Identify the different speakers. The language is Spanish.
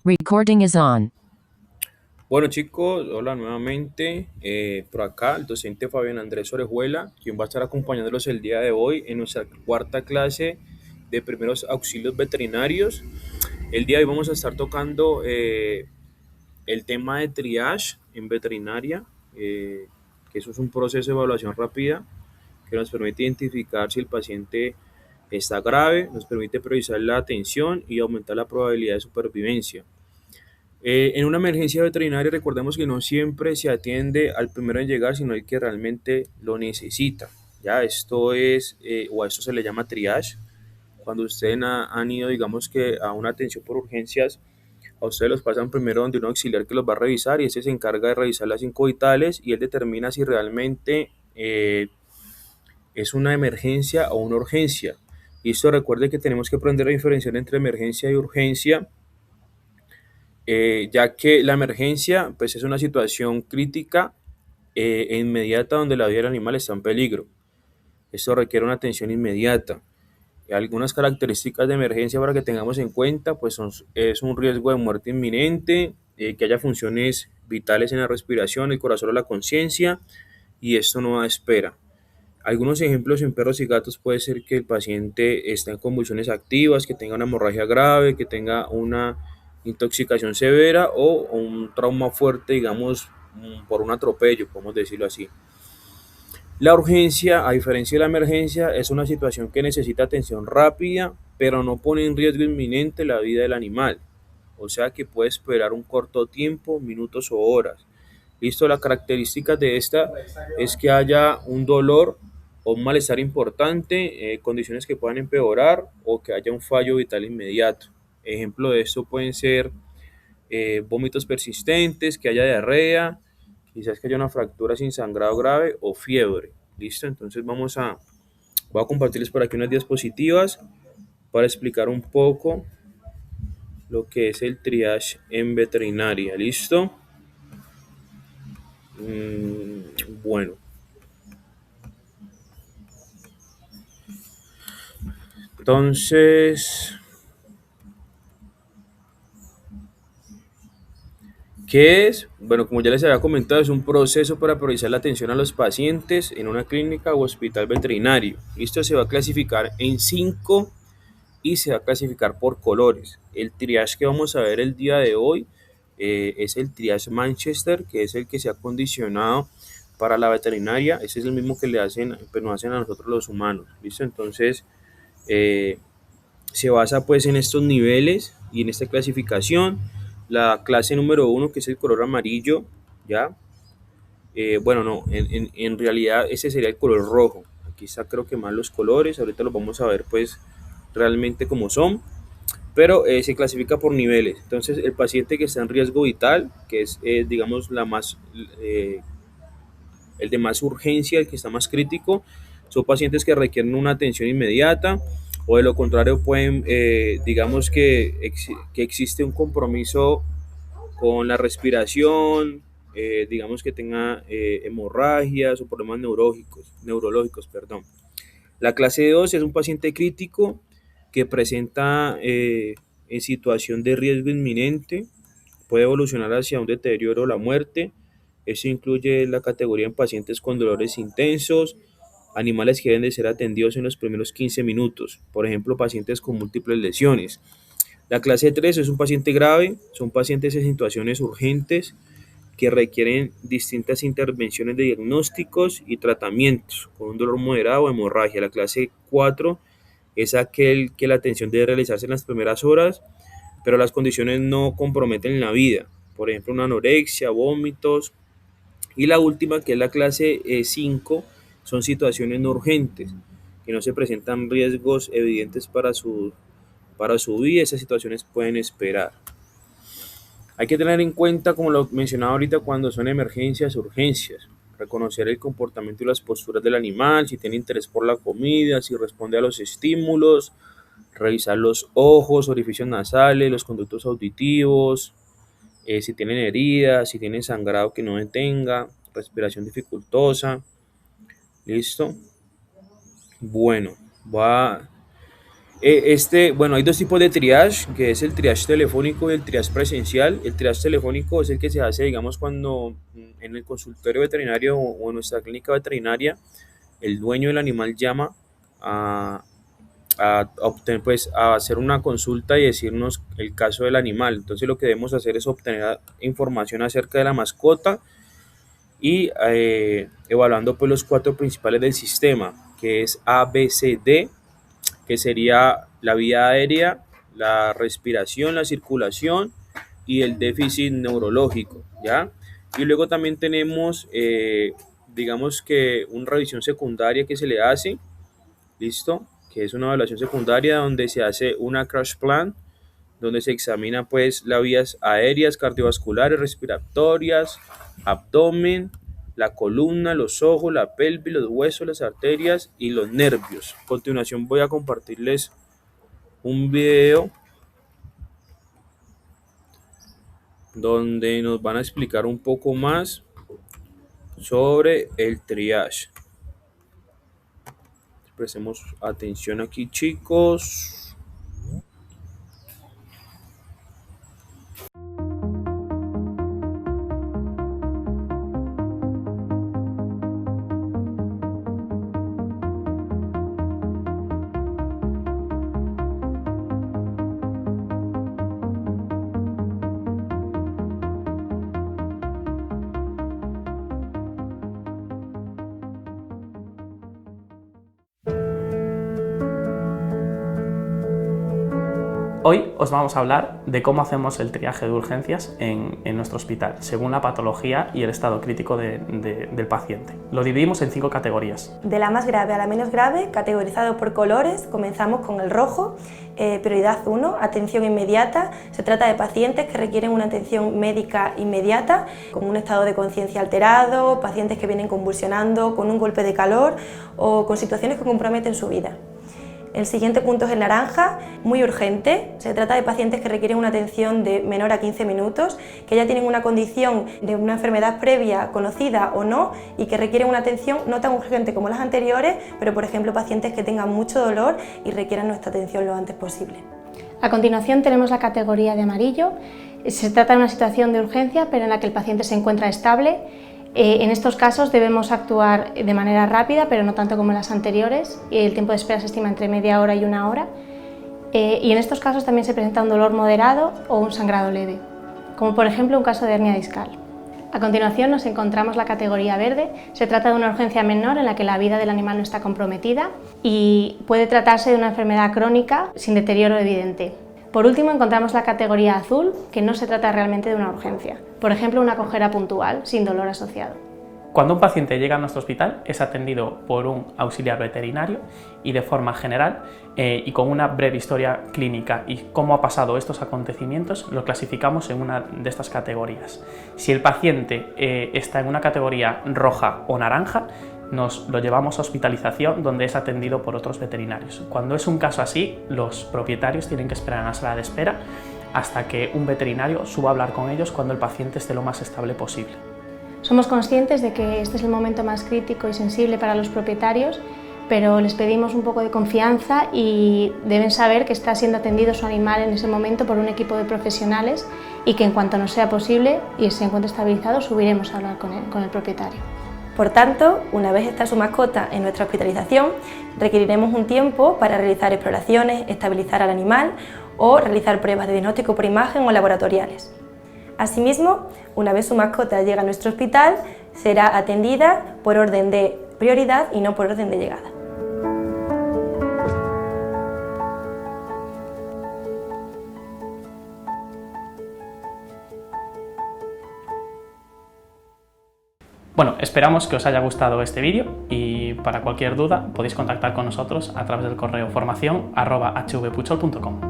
Speaker 1: Recording is on.
Speaker 2: Bueno chicos, hola nuevamente. Por acá el docente Fabián Andrés Orejuela, quien va a estar acompañándolos el día de hoy en nuestra cuarta clase de primeros auxilios veterinarios. El día de hoy vamos a estar tocando el tema de triage en veterinaria, que eso es un proceso de evaluación rápida que nos permite identificar si el paciente está grave, nos permite priorizar la atención y aumentar la probabilidad de supervivencia. En una emergencia veterinaria recordemos que no siempre se atiende al primero en llegar, sino al que realmente lo necesita. Ya, esto es, o a esto se le llama triage. Cuando ustedes han ido, digamos que a una atención por urgencias, a ustedes los pasan primero donde un auxiliar que los va a revisar y ese se encarga de revisar las 5 vitales y él determina si realmente es una emergencia o una urgencia. Y esto recuerde que tenemos que aprender a diferenciar entre emergencia y urgencia, ya que la emergencia pues, es una situación crítica e inmediata donde la vida del animal está en peligro. Esto requiere una atención inmediata. Algunas características de emergencia para que tengamos en cuenta pues es un riesgo de muerte inminente, que haya funciones vitales en la respiración, el corazón o la conciencia, y esto no da espera. Algunos ejemplos en perros y gatos puede ser que el paciente esté en convulsiones activas, que tenga una hemorragia grave, que tenga una intoxicación severa o un trauma fuerte, digamos, por un atropello, podemos decirlo así. La urgencia, a diferencia de la emergencia, es una situación que necesita atención rápida, pero no pone en riesgo inminente la vida del animal. O sea que puede esperar un corto tiempo, minutos o horas. Listo, la característica de esta es que haya un dolor o un malestar importante, condiciones que puedan empeorar o que haya un fallo vital inmediato. Ejemplo de esto pueden ser vómitos persistentes, que haya diarrea, quizás que haya una fractura sin sangrado grave o fiebre. Listo, entonces voy a compartirles por aquí unas diapositivas para explicar un poco lo que es el triage en veterinaria. ¿Listo? Bueno, entonces, ¿qué es? Bueno, como ya les había comentado, es un proceso para priorizar la atención a los pacientes en una clínica o hospital veterinario. Esto se va a clasificar en 5 y se va a clasificar por colores. El triage que vamos a ver el día de hoy es el triage Manchester, que es el que se ha condicionado para la veterinaria. Ese es el mismo que le hacen, pero no hacen a nosotros los humanos. ¿Listo? Entonces, eh, se basa pues en estos niveles y en esta clasificación. La clase número uno, que es el color amarillo, ¿ya? Bueno, no, en realidad ese sería el color rojo. Aquí está creo que más los colores, ahorita los vamos a ver pues realmente como son, pero se clasifica por niveles. Entonces el paciente que está en riesgo vital, que es digamos el de más urgencia, el que está más crítico, son pacientes que requieren una atención inmediata o de lo contrario pueden, digamos que existe un compromiso con la respiración, digamos que tenga hemorragias o problemas neurológicos, perdón. La clase 2 es un paciente crítico que presenta en situación de riesgo inminente, puede evolucionar hacia un deterioro o la muerte. Eso incluye la categoría en pacientes con dolores intensos, animales que deben de ser atendidos en los primeros 15 minutos, por ejemplo, pacientes con múltiples lesiones. La clase 3 es un paciente grave, son pacientes en situaciones urgentes que requieren distintas intervenciones de diagnósticos y tratamientos, con un dolor moderado o hemorragia. La clase 4 es aquel que la atención debe realizarse en las primeras horas, pero las condiciones no comprometen la vida, por ejemplo, una anorexia, vómitos. Y la última, que es la clase 5, son situaciones no urgentes, que no se presentan riesgos evidentes para su vida. Esas situaciones pueden esperar. Hay que tener en cuenta, como lo mencionaba ahorita, cuando son emergencias, urgencias. Reconocer el comportamiento y las posturas del animal, si tiene interés por la comida, si responde a los estímulos, revisar los ojos, orificios nasales, los conductos auditivos, si tienen heridas, si tienen sangrado que no detenga, respiración dificultosa. ¿Listo? Bueno, va. Bueno, hay dos tipos de triage, que es el triage telefónico y el triage presencial. El triage telefónico es el que se hace, digamos, cuando en el consultorio veterinario o en nuestra clínica veterinaria, el dueño del animal llama a, obtener, pues, a hacer una consulta y decirnos el caso del animal. Entonces lo que debemos hacer es obtener información acerca de la mascota y evaluando pues los cuatro principales del sistema, que es ABCD, que sería la vía aérea, la respiración, la circulación y el déficit neurológico, ¿ya? Y luego también tenemos, digamos que una revisión secundaria que se le hace, ¿listo? Que es una evaluación secundaria donde se hace una crash plan, donde se examina pues las vías aéreas, cardiovasculares, respiratorias, abdomen, la columna, los ojos, la pelvis, los huesos, las arterias y los nervios. A continuación voy a compartirles un video donde nos van a explicar un poco más sobre el triage. Prestemos atención aquí, chicos.
Speaker 1: Hoy os vamos a hablar de cómo hacemos el triaje de urgencias en nuestro hospital, según la patología y el estado crítico del paciente. Lo dividimos en 5 categorías.
Speaker 3: De la más grave a la menos grave, categorizado por colores, comenzamos con el rojo, prioridad 1, atención inmediata. Se trata de pacientes que requieren una atención médica inmediata, con un estado de conciencia alterado, pacientes que vienen convulsionando, con un golpe de calor o con situaciones que comprometen su vida. El siguiente punto es el naranja, muy urgente. Se trata de pacientes que requieren una atención de menor a 15 minutos, que ya tienen una condición de una enfermedad previa conocida o no y que requieren una atención no tan urgente como las anteriores, pero por ejemplo pacientes que tengan mucho dolor y requieran nuestra atención lo antes posible.
Speaker 4: A continuación tenemos la categoría de amarillo. Se trata de una situación de urgencia, pero en la que el paciente se encuentra estable. En estos casos debemos actuar de manera rápida, pero no tanto como en las anteriores. El tiempo de espera se estima entre media hora y 1 hora. Y en estos casos también se presenta un dolor moderado o un sangrado leve, como por ejemplo un caso de hernia discal. A continuación nos encontramos la categoría verde. Se trata de una urgencia menor en la que la vida del animal no está comprometida y puede tratarse de una enfermedad crónica sin deterioro evidente. Por último encontramos la categoría azul, que no se trata realmente de una urgencia, por ejemplo una cojera puntual sin dolor asociado.
Speaker 1: Cuando un paciente llega a nuestro hospital es atendido por un auxiliar veterinario y de forma general y con una breve historia clínica y cómo ha pasado estos acontecimientos lo clasificamos en una de estas categorías. Si el paciente está en una categoría roja o naranja, nos lo llevamos a hospitalización donde es atendido por otros veterinarios. Cuando es un caso así, los propietarios tienen que esperar en la sala de espera hasta que un veterinario suba a hablar con ellos cuando el paciente esté lo más estable posible.
Speaker 4: Somos conscientes de que este es el momento más crítico y sensible para los propietarios, pero les pedimos un poco de confianza y deben saber que está siendo atendido su animal en ese momento por un equipo de profesionales y que en cuanto nos sea posible y se encuentre estabilizado, subiremos a hablar con el propietario.
Speaker 3: Por tanto, una vez está su mascota en nuestra hospitalización, requeriremos un tiempo para realizar exploraciones, estabilizar al animal o realizar pruebas de diagnóstico por imagen o laboratoriales. Asimismo, una vez su mascota llega a nuestro hospital, será atendida por orden de prioridad y no por orden de llegada.
Speaker 1: Bueno, esperamos que os haya gustado este vídeo y para cualquier duda podéis contactar con nosotros a través del correo formación@hvpuchol.com.